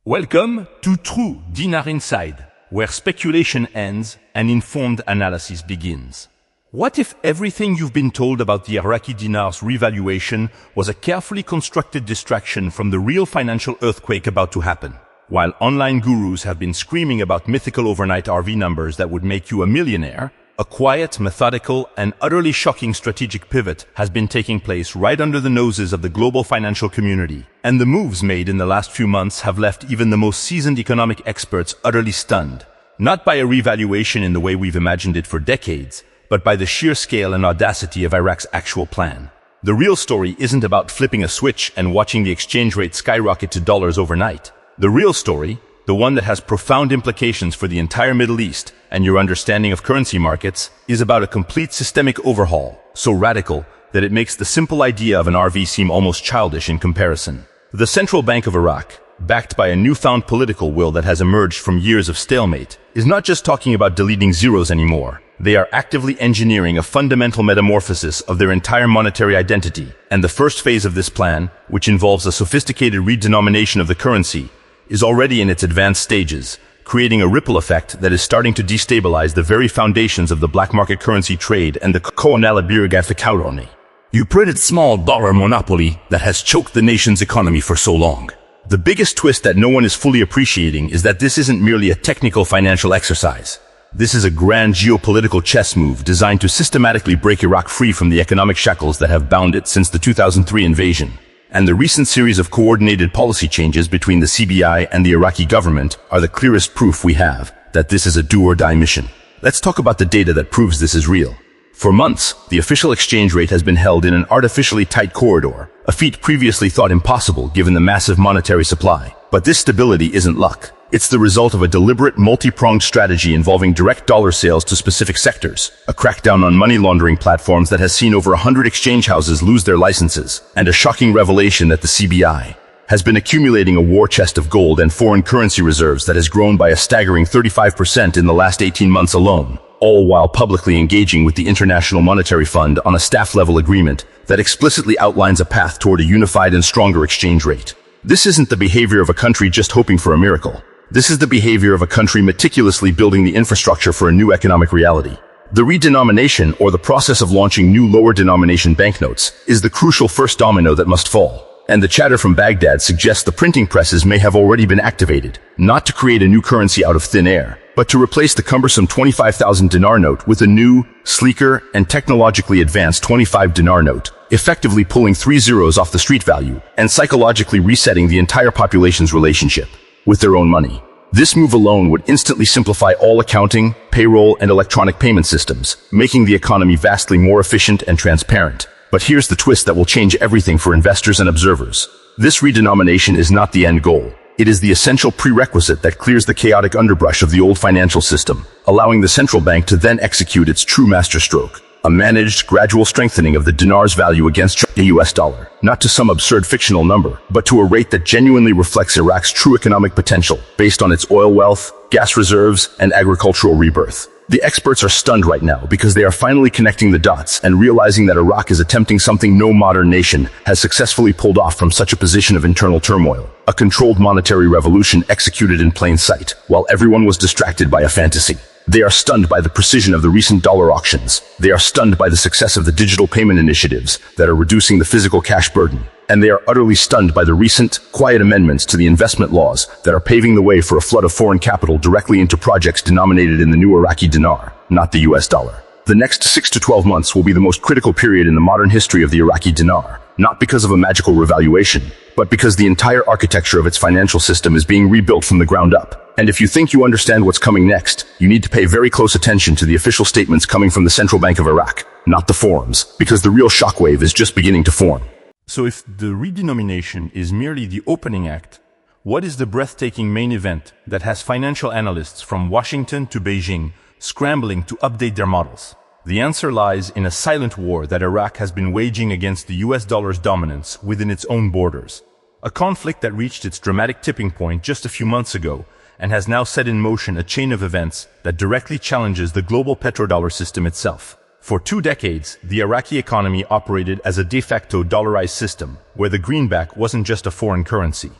Welcome to True Dinar Inside, where speculation ends and informed analysis begins. What if everything you've been told about the Iraqi dinar's revaluation was a carefully constructed distraction from the real financial earthquake about to happen? While online gurus have been screaming about mythical overnight RV numbers that would make you a millionaire, a quiet, methodical, and utterly shocking strategic pivot has been taking place right under the noses of the global financial community. And the moves made in the last few months have left even the most seasoned economic experts utterly stunned. Not by a revaluation in the way we've imagined it for decades, but by the sheer scale and audacity of Iraq's actual plan. The real story isn't about flipping a switch and watching the exchange rate skyrocket to dollars overnight. The real story, the one that has profound implications for the entire Middle East and your understanding of currency markets, is about a complete systemic overhaul, so radical that it makes the simple idea of an RV seem almost childish in comparison. The Central Bank of Iraq, backed by a newfound political will that has emerged from years of stalemate, is not just talking about deleting zeros anymore. They are actively engineering a fundamental metamorphosis of their entire monetary identity, and the first phase of this plan, which involves a sophisticated redenomination of the currency, is already in its advanced stages, creating a ripple effect that is starting to destabilize the very foundations of the black market currency trade and the colonial. You printed small dollar monopoly that has choked the nation's economy for so long. The biggest twist that no one is fully appreciating is that this isn't merely a technical financial exercise. This is a grand geopolitical chess move designed to systematically break Iraq free from the economic shackles that have bound it since the 2003 invasion. And the recent series of coordinated policy changes between the CBI and the Iraqi government are the clearest proof we have that this is a do-or-die mission. Let's talk about the data that proves this is real. For months, the official exchange rate has been held in an artificially tight corridor, a feat previously thought impossible given the massive monetary supply. But this stability isn't luck. It's the result of a deliberate, multi-pronged strategy involving direct dollar sales to specific sectors, a crackdown on money laundering platforms that has seen over 100 exchange houses lose their licenses, and a shocking revelation that the CBI has been accumulating a war chest of gold and foreign currency reserves that has grown by a staggering 35% in the last 18 months alone, all while publicly engaging with the International Monetary Fund on a staff-level agreement that explicitly outlines a path toward a unified and stronger exchange rate. This isn't the behavior of a country just hoping for a miracle. This is the behavior of a country meticulously building the infrastructure for a new economic reality. The redenomination, or the process of launching new lower-denomination banknotes, is the crucial first domino that must fall. And the chatter from Baghdad suggests the printing presses may have already been activated, not to create a new currency out of thin air, but to replace the cumbersome 25,000 dinar note with a new, sleeker, and technologically advanced 25 dinar note, effectively pulling 3 zeros off the street value and psychologically resetting the entire population's relationship with their own money. This move alone would instantly simplify all accounting, payroll, and electronic payment systems, making the economy vastly more efficient and transparent. But here's the twist that will change everything for investors and observers. This redenomination is not the end goal. It is the essential prerequisite that clears the chaotic underbrush of the old financial system, allowing the central bank to then execute its true masterstroke. A managed, gradual strengthening of the dinar's value against the US dollar, not to some absurd fictional number, but to a rate that genuinely reflects Iraq's true economic potential, based on its oil wealth, gas reserves, and agricultural rebirth. The experts are stunned right now because they are finally connecting the dots and realizing that Iraq is attempting something no modern nation has successfully pulled off from such a position of internal turmoil. A controlled monetary revolution executed in plain sight, while everyone was distracted by a fantasy. They are stunned by the precision of the recent dollar auctions. They are stunned by the success of the digital payment initiatives that are reducing the physical cash burden. And they are utterly stunned by the recent, quiet amendments to the investment laws that are paving the way for a flood of foreign capital directly into projects denominated in the new Iraqi dinar, not the US dollar. The next 6 to 12 months will be the most critical period in the modern history of the Iraqi dinar, not because of a magical revaluation, but because the entire architecture of its financial system is being rebuilt from the ground up. And if you think you understand what's coming next, you need to pay very close attention to the official statements coming from the Central Bank of Iraq, not the forums, because the real shockwave is just beginning to form. So if the redenomination is merely the opening act, what is the breathtaking main event that has financial analysts from Washington to Beijing scrambling to update their models? The answer lies in a silent war that Iraq has been waging against the US dollar's dominance within its own borders. A conflict that reached its dramatic tipping point just a few months ago and has now set in motion a chain of events that directly challenges the global petrodollar system itself. For 2 decades, the Iraqi economy operated as a de facto dollarized system, where the greenback wasn't just a foreign currency.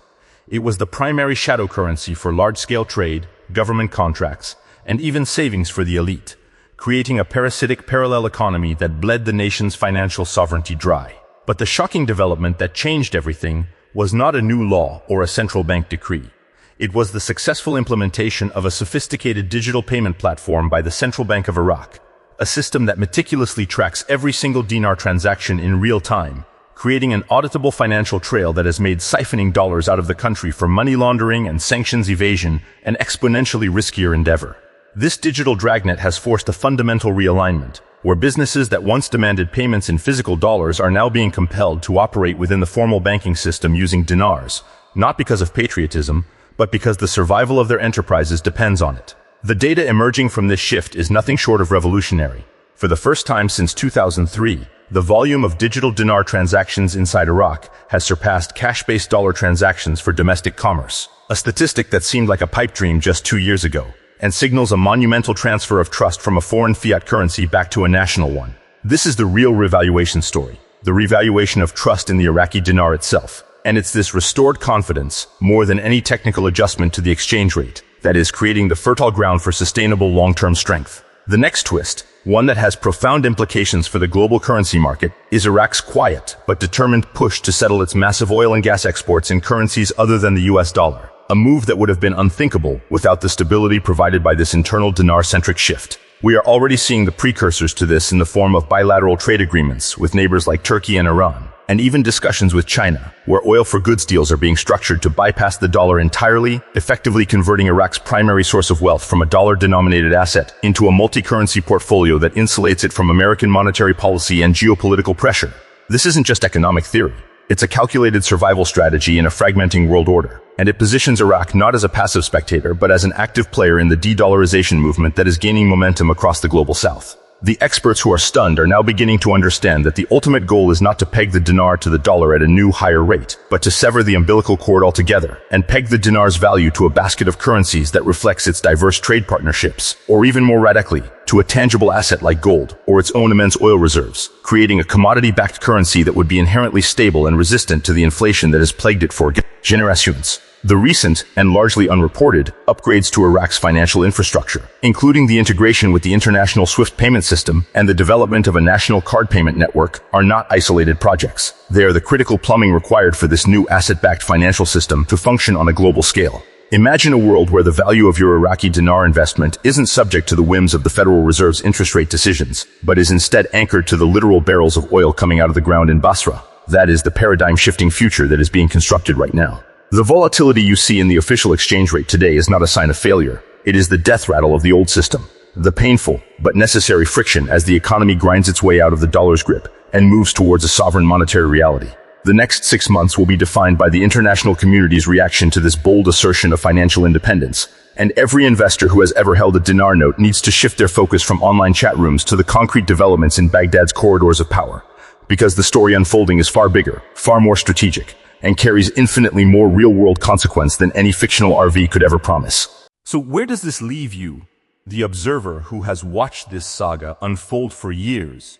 It was the primary shadow currency for large-scale trade, government contracts, and even savings for the elite, creating a parasitic parallel economy that bled the nation's financial sovereignty dry. But the shocking development that changed everything was not a new law or a central bank decree. It was the successful implementation of a sophisticated digital payment platform by the Central Bank of Iraq, a system that meticulously tracks every single dinar transaction in real time, creating an auditable financial trail that has made siphoning dollars out of the country for money laundering and sanctions evasion an exponentially riskier endeavor. This digital dragnet has forced a fundamental realignment, where businesses that once demanded payments in physical dollars are now being compelled to operate within the formal banking system using dinars, not because of patriotism, but because the survival of their enterprises depends on it. The data emerging from this shift is nothing short of revolutionary. For the first time since 2003, the volume of digital dinar transactions inside Iraq has surpassed cash-based dollar transactions for domestic commerce, a statistic that seemed like a pipe dream just 2 years ago, and signals a monumental transfer of trust from a foreign fiat currency back to a national one. This is the real revaluation story, the revaluation of trust in the Iraqi dinar itself. And it's this restored confidence, more than any technical adjustment to the exchange rate, that is creating the fertile ground for sustainable long-term strength. The next twist, one that has profound implications for the global currency market, is Iraq's quiet but determined push to settle its massive oil and gas exports in currencies other than the US dollar, a move that would have been unthinkable without the stability provided by this internal dinar-centric shift. We are already seeing the precursors to this in the form of bilateral trade agreements with neighbors like Turkey and Iran, and even discussions with China, where oil for goods deals are being structured to bypass the dollar entirely, effectively converting Iraq's primary source of wealth from a dollar-denominated asset into a multi-currency portfolio that insulates it from American monetary policy and geopolitical pressure. This isn't just economic theory. It's a calculated survival strategy in a fragmenting world order, and it positions Iraq not as a passive spectator, but as an active player in the de-dollarization movement that is gaining momentum across the global south. The experts who are stunned are now beginning to understand that the ultimate goal is not to peg the dinar to the dollar at a new, higher rate, but to sever the umbilical cord altogether and peg the dinar's value to a basket of currencies that reflects its diverse trade partnerships, or even more radically, to a tangible asset like gold or its own immense oil reserves, creating a commodity-backed currency that would be inherently stable and resistant to the inflation that has plagued it for generations. The recent, and largely unreported, upgrades to Iraq's financial infrastructure, including the integration with the international SWIFT payment system and the development of a national card payment network, are not isolated projects. They are the critical plumbing required for this new asset-backed financial system to function on a global scale. Imagine a world where the value of your Iraqi dinar investment isn't subject to the whims of the Federal Reserve's interest rate decisions, but is instead anchored to the literal barrels of oil coming out of the ground in Basra. That is the paradigm-shifting future that is being constructed right now. The volatility you see in the official exchange rate today is not a sign of failure. It is the death rattle of the old system. The painful, but necessary friction as the economy grinds its way out of the dollar's grip and moves towards a sovereign monetary reality. The next 6 months will be defined by the international community's reaction to this bold assertion of financial independence, and every investor who has ever held a dinar note needs to shift their focus from online chat rooms to the concrete developments in Baghdad's corridors of power, because the story unfolding is far bigger, far more strategic, and carries infinitely more real-world consequence than any fictional RV could ever promise. So where does this leave you, the observer who has watched this saga unfold for years,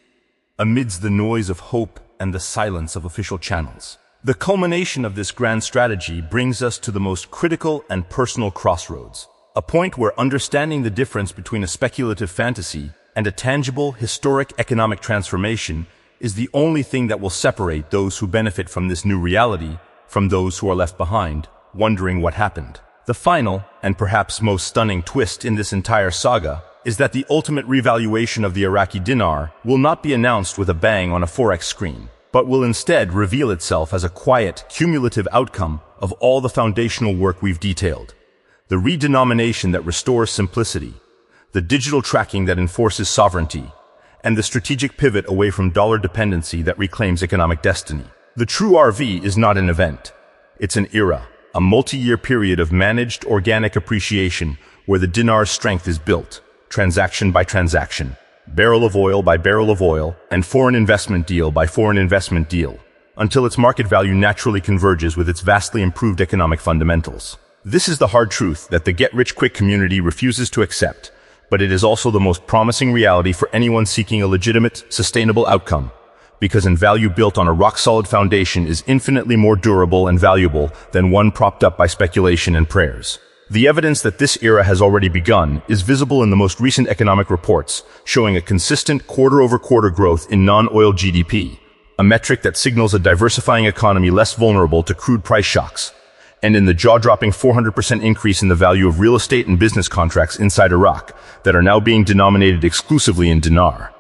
amidst the noise of hope and the silence of official channels? The culmination of this grand strategy brings us to the most critical and personal crossroads, a point where understanding the difference between a speculative fantasy and a tangible, historic economic transformation is the only thing that will separate those who benefit from this new reality from those who are left behind, wondering what happened. The final, and perhaps most stunning twist in this entire saga, is that the ultimate revaluation of the Iraqi dinar will not be announced with a bang on a forex screen, but will instead reveal itself as a quiet, cumulative outcome of all the foundational work we've detailed. The redenomination that restores simplicity, the digital tracking that enforces sovereignty, and the strategic pivot away from dollar dependency that reclaims economic destiny. The true RV is not an event. It's an era, a multi-year period of managed organic appreciation where the dinar's strength is built, transaction by transaction, barrel of oil by barrel of oil, and foreign investment deal by foreign investment deal, until its market value naturally converges with its vastly improved economic fundamentals. This is the hard truth that the get-rich-quick community refuses to accept, but it is also the most promising reality for anyone seeking a legitimate, sustainable outcome, because a value built on a rock-solid foundation is infinitely more durable and valuable than one propped up by speculation and prayers. The evidence that this era has already begun is visible in the most recent economic reports, showing a consistent quarter-over-quarter growth in non-oil GDP, a metric that signals a diversifying economy less vulnerable to crude price shocks, and in the jaw-dropping 400% increase in the value of real estate and business contracts inside Iraq that are now being denominated exclusively in dinar.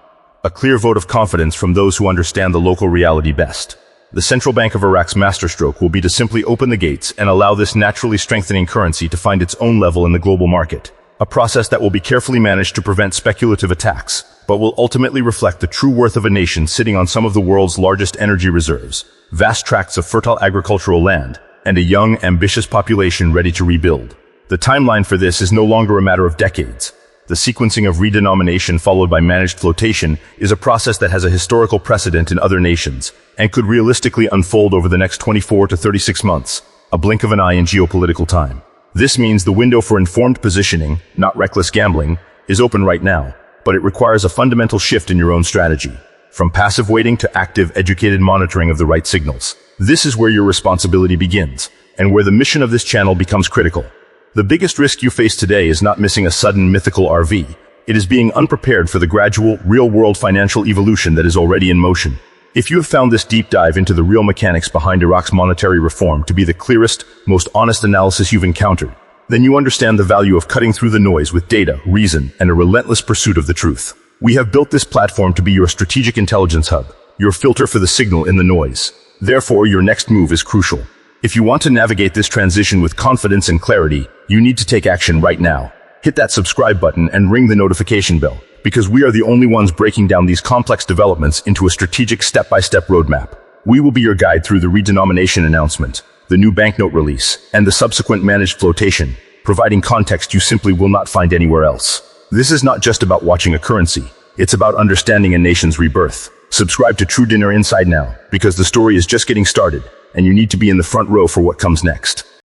A clear vote of confidence from those who understand the local reality best. The Central Bank of Iraq's masterstroke will be to simply open the gates and allow this naturally strengthening currency to find its own level in the global market, a process that will be carefully managed to prevent speculative attacks, but will ultimately reflect the true worth of a nation sitting on some of the world's largest energy reserves, vast tracts of fertile agricultural land, and a young, ambitious population ready to rebuild. The timeline for this is no longer a matter of decades. The sequencing of redenomination followed by managed flotation is a process that has a historical precedent in other nations and could realistically unfold over the next 24 to 36 months, a blink of an eye in geopolitical time. This means the window for informed positioning, not reckless gambling, is open right now, but it requires a fundamental shift in your own strategy, from passive waiting to active, educated monitoring of the right signals. This is where your responsibility begins, and where the mission of this channel becomes critical. The biggest risk you face today is not missing a sudden mythical RV. It is being unprepared for the gradual, real-world financial evolution that is already in motion. If you have found this deep dive into the real mechanics behind Iraq's monetary reform to be the clearest, most honest analysis you've encountered, then you understand the value of cutting through the noise with data, reason, and a relentless pursuit of the truth. We have built this platform to be your strategic intelligence hub, your filter for the signal in the noise. Therefore, your next move is crucial. If you want to navigate this transition with confidence and clarity, you need to take action right now. Hit that subscribe button and ring the notification bell, because we are the only ones breaking down these complex developments into a strategic step-by-step roadmap. We will be your guide through the redenomination announcement, the new banknote release, and the subsequent managed flotation, providing context you simply will not find anywhere else. This is not just about watching a currency. It's about understanding a nation's rebirth. Subscribe to True Dinar Inside now, because the story is just getting started, and you need to be in the front row for what comes next.